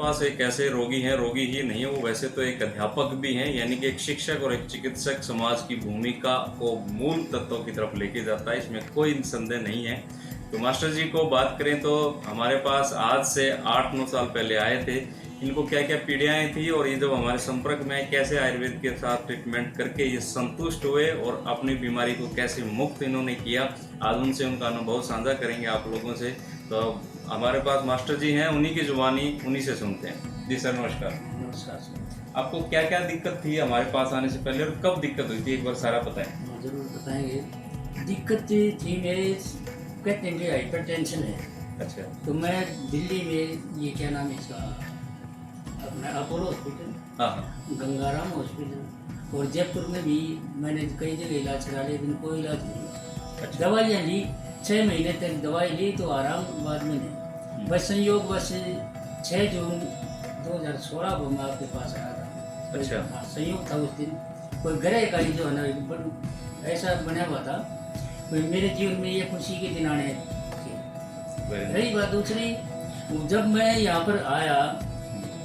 पास एक ऐसे रोगी हैं, रोगी ही नहीं है वो, वैसे तो एक अध्यापक भी हैं, यानी कि एक शिक्षक और एक चिकित्सक समाज की भूमिका को मूल तत्वों की तरफ लेके जाता है, इसमें कोई संदेह नहीं है। तो मास्टर जी को बात करें तो हमारे पास आज से 8-9 साल पहले आए थे। इनको क्या क्या पीड़ाएँ थी और ये जब हमारे संपर्क में आए, कैसे आयुर्वेद के साथ ट्रीटमेंट करके ये संतुष्ट हुए और अपनी बीमारी को कैसे मुक्त इन्होंने किया, आज उनसे उनका अनुभव साझा करेंगे आप लोगों से। तो हमारे पास मास्टर जी हैं, उन्हीं की जुबानी उन्हीं से सुनते हैं। जी सर नमस्कार। नमस्कार सर। आपको क्या क्या दिक्कत थी हमारे पास आने से पहले और कब दिक्कत हुई थी, एक बार सारा बताएं। जरूर बताएंगे। दिक्कत थी मेरे, कहते हैं कि हाइपर टेंशन है। अच्छा। तो मैं दिल्ली में, ये क्या नाम है इसका, अपना अपोलो हॉस्पिटल, हाँ, गंगाराम हॉस्पिटल और जयपुर में भी मैंने कई जगह इलाज करा लिया, लेकिन कोई इलाज नहीं। अच्छा। दवाइयाँ ली, 6 महीने तक दवाई ली तो आराम बाद में नहीं। बस संयोग बस 6 जून 2016 को मैं आपके पास आया था। अच्छा। हाँ, संयोग था उस दिन। कोई ग्रह का ही जो है ना ऐसा बना हुआ था, कोई मेरे जीवन में ये खुशी के दिन आने थे। रही बात दूसरी, जब मैं यहाँ पर आया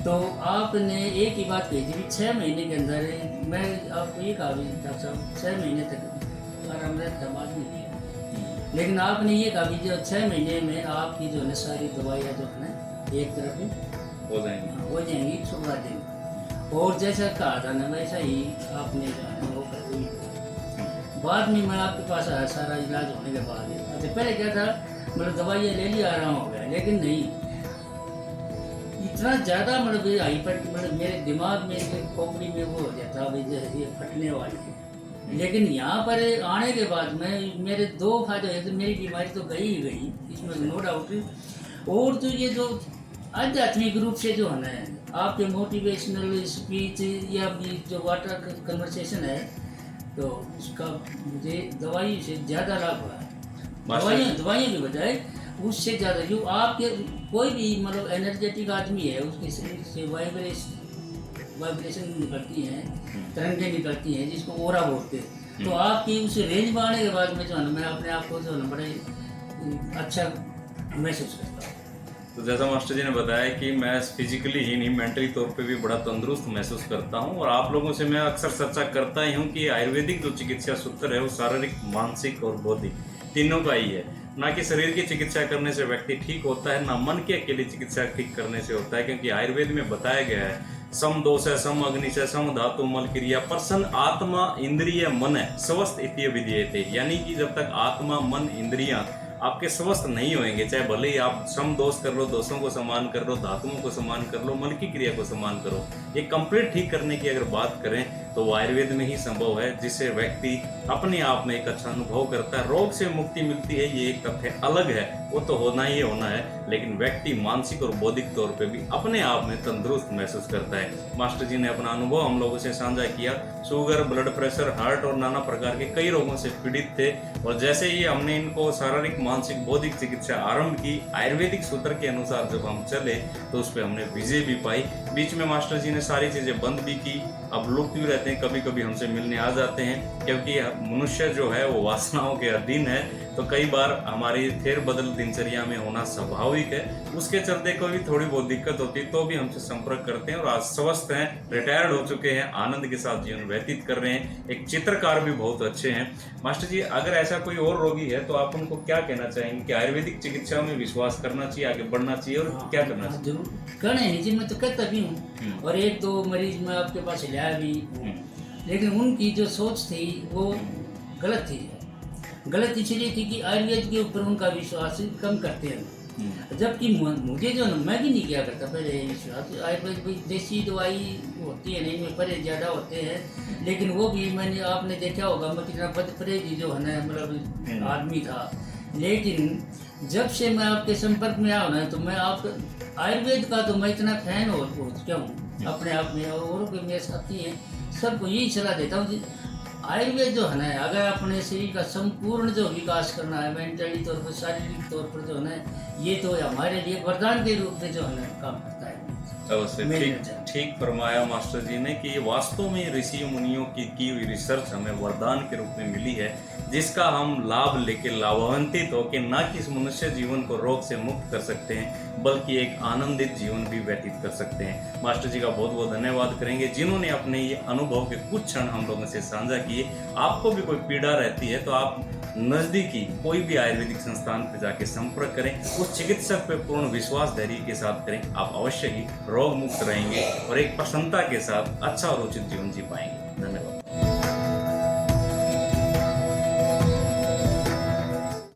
तो आपने एक ही बात कही थी, 6 महीने के अंदर मैं आपको ये कहा डॉक्टर साहब 6 महीने तक आराम रहता, बाद में नहीं। लेकिन आपने ये कहा कि जो 6 महीने में आपकी जो है सारी दवाइयाँ जो है एक तरफ हो जाएंगी 100 दिन, और जैसा कहा था ना वैसा ही आपने जो है वो कर दी। बाद में मैं आपके पास आया सारा इलाज होने के बाद। अच्छा, पहले क्या था, मतलब दवाइयाँ ले ली आराम हो गया, लेकिन नहीं इतना ज़्यादा, मतलब हाइपर, मतलब मेरे दिमाग में खोपड़ी में वो हो जाता अभी जैसे ये फटने वाली है। लेकिन यहाँ पर आने के बाद में मेरे 2 फायदे हुए। तो मेरी बीमारी तो गई ही गई, इसमें नो डाउट। और तो ये जो आध्यात्मिक रूप से जो है ना आपके मोटिवेशनल स्पीच या जो वाटर कन्वर्सेशन है, तो उसका मुझे दवाई से ज़्यादा लाभ हुआ है। दवाइयों की बजाय उससे ज़्यादा, जो आपके कोई भी मतलब एनर्जेटिक आदमी है उसके शरीर से वाइब्रेशन निकलती हैं, तरंगें निकलती हैं, जिसको ओरा बोलते हैं। तो आपकी उस रेंज में आने के बाद में जो है मैं अपने आप को जो है बड़े अच्छा महसूस करता हूँ। तो जैसा मास्टर जी ने बताया कि मैं फिजिकली ही नहीं, मेंटली तौर पे भी बड़ा तंदुरुस्त महसूस करता हूँ। और आप लोगों से मैं अक्सर चर्चा करता ही हूँ कि आयुर्वेदिक जो चिकित्सा सूत्र है वो शारीरिक, मानसिक और बौद्धिक तीनों का ही है। ना कि शरीर की चिकित्सा करने से व्यक्ति ठीक होता है, ना मन की अकेली चिकित्सा ठीक करने से होता है। क्योंकि आयुर्वेद में बताया गया है सम दोष है, सम अग्नि से, सम धातु मल क्रिया, प्रसन्न आत्मा इंद्रिय मन है स्वस्थ इत्य विधीयते। यानी कि जब तक आत्मा, मन, इंद्रियां आपके स्वस्थ नहीं होंगे, चाहे भले ही आप सम दोष कर लो, दोषों को समान कर लो, धातुओं को समान कर लो, मन की क्रिया को समान करो, ये कंप्लीट ठीक करने की अगर बात करें तो वो आयुर्वेद में ही संभव है, जिससे व्यक्ति अपने आप में एक अच्छा अनुभव करता है, रोग से मुक्ति मिलती है। ये एक तथ्य अलग है, वो तो होना ही होना है, लेकिन व्यक्ति मानसिक और बौद्धिक तौर पे भी अपने आप में तंदुरुस्त महसूस करता है। मास्टर जी ने अपना अनुभव हम लोगों से साझा किया। शुगर, ब्लड प्रेशर, हार्ट और नाना प्रकार के कई रोगों से पीड़ित थे, और जैसे ही हमने इनको शारीरिक, मानसिक, बौद्धिक चिकित्सा आरंभ की, आयुर्वेदिक सूत्र के अनुसार जब हम चले तो उस पर हमने विजय भी पाई। बीच में मास्टर जी ने सारी चीज़ें बंद भी की, अब लुप्त भी रहते हैं, कभी कभी हमसे मिलने आ जाते हैं, क्योंकि मनुष्य जो है वो वासनाओं के अधीन है, तो कई बार हमारी फेर बदल दिनचर्या में होना स्वाभाविक है। उसके चलते कोई भी थोड़ी बहुत दिक्कत होती है तो भी हमसे संपर्क करते हैं, और आज स्वस्थ हैं, रिटायर्ड हो चुके हैं, आनंद के साथ जीवन व्यतीत कर रहे हैं, एक चित्रकार भी बहुत अच्छे हैं। मास्टर जी, अगर ऐसा कोई और रोगी है तो आप उनको क्या कहना चाहेंगे कि आयुर्वेदिक चिकित्सा में विश्वास करना चाहिए, आगे बढ़ना चाहिए, और क्या करना चाहिए? जरूर करना है जी, मैं तो कहता भी हूँ, और 1-2 मरीज मैं आपके पास लाया भी, लेकिन उनकी जो सोच थी वो गलत थी। गलत इसलिए थी कि आयुर्वेद के ऊपर उनका विश्वास कम करते हैं, जबकि मुझे जो मैं भी नहीं किया करता पहले विश्वास। आयुर्वेद भी देसी दवाई होती है, नहीं में परहेज ज़्यादा होते हैं, लेकिन वो भी मैंने, आपने देखा होगा मैं कितना बदपरहेजी जो है ना मतलब आदमी था। लेकिन जब से मैं आपके संपर्क में आया ना, तो मैं आप आयुर्वेद का तो मैं इतना फैन हो चुका हूँ अपने आप में, और के मेरे साथी हैं सबको यही सलाह देता हूँ। आयुर्वेद जो है ना, अगर अपने शरीर का संपूर्ण जो विकास करना है, मेंटली तौर पर, शारीरिक तौर पर जो है ना, ये तो हमारे लिए वरदान के रूप में जो है ना काम करता है। अवश्य ठीक फरमाया मास्टर जी ने कि ये वास्तव में ऋषि मुनियों की हुई रिसर्च हमें वरदान के रूप में मिली है जिसका हम लाभ लेके लाभान्वित होकर न कि इस मनुष्य जीवन को रोग से मुक्त कर सकते हैं, बल्कि एक आनंदित जीवन भी व्यतीत कर सकते हैं। मास्टर जी का बहुत बहुत धन्यवाद करेंगे जिन्होंने अपने ये अनुभव के कुछ क्षण हम लोगों से साझा किए। आपको भी कोई पीड़ा रहती है तो आप नज़दीकी कोई भी आयुर्वेदिक संस्थान पर जाके संपर्क करें, उस चिकित्सक पे पूर्ण विश्वास धैर्य के साथ करें। आप अवश्य ही रोग मुक्त रहेंगे और एक प्रसन्नता के साथ अच्छा और उचित जीवन जी पाएंगे। धन्यवाद।